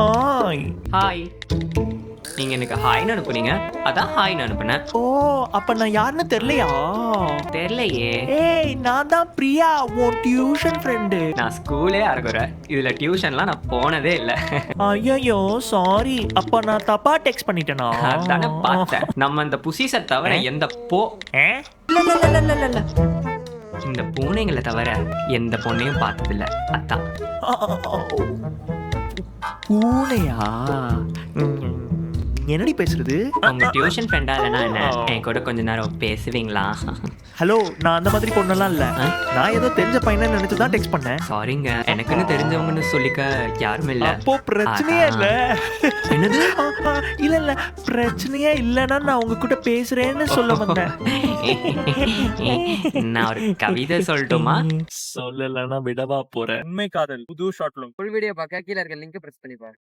Hi. Hi. நீங்க எனக்கு ஹாய்ன்னு அனுப்புனீங்க. அதான் ஹாய்ன்னு அனுப்புனேன். ஓ! அப்ப நான் யாருன்னு தெரியலையா? தெரியலையே. ஏய், நான் தான் பிரியா, உன் டியூஷன் ஃப்ரெண்டு. நான் ஸ்கூலே அறகுறை. இதுல டியூஷன்லாம் நான் போனதே இல்ல. ஐயையோ! சாரி. அப்ப நான் தப்பா டெக்ஸ்ட் பண்ணிட்டேனா? அதானே பார்த்தேன். நம்ம இந்த புசிஸ தவிர எந்த ஏ? இல்ல. இந்த பூனைங்களை தவிர எந்த பொண்ணையும் பார்த்ததில்ல. அதான். பூனையா? என்னடி பேசுறது? உங்க டியூஷன் ஃப்ரெண்டா இல்லைன்னா என்ன? என் கூட கொஞ்ச நேரம் பேசுவீங்களா? ஹலோ, நான் அந்த மாதிரி பொண்ணெல்லாம் இல்ல. ஆ? நான் ஏதோ தெரிஞ்ச பையனை நினைச்சு தான் டெக்ஸ்ட் பண்ணேன். சாரிங்க. எனக்குன்னு தெரிஞ்சவங்கன்னு சொல்லிக்க யாரும் இல்ல. அப்போ பிரச்சனையே இல்ல. என்னது? இல்ல பிரச்சனையே இல்லைன்னா நான் உங்க கூட பேசுறேன்னு சொல்ல வந்தேன். நான் ஒரு கவிதை சொல்லட்டுமா? சொல்லலன்னா விடவா போறேன். உண்மை காதல் புது ஷார்ட் ஃபிலிம். ஃபுல் வீடியோ பார்க்க கீழ இருக்க லிங்க் பிரஸ் பண்ணி பாரு.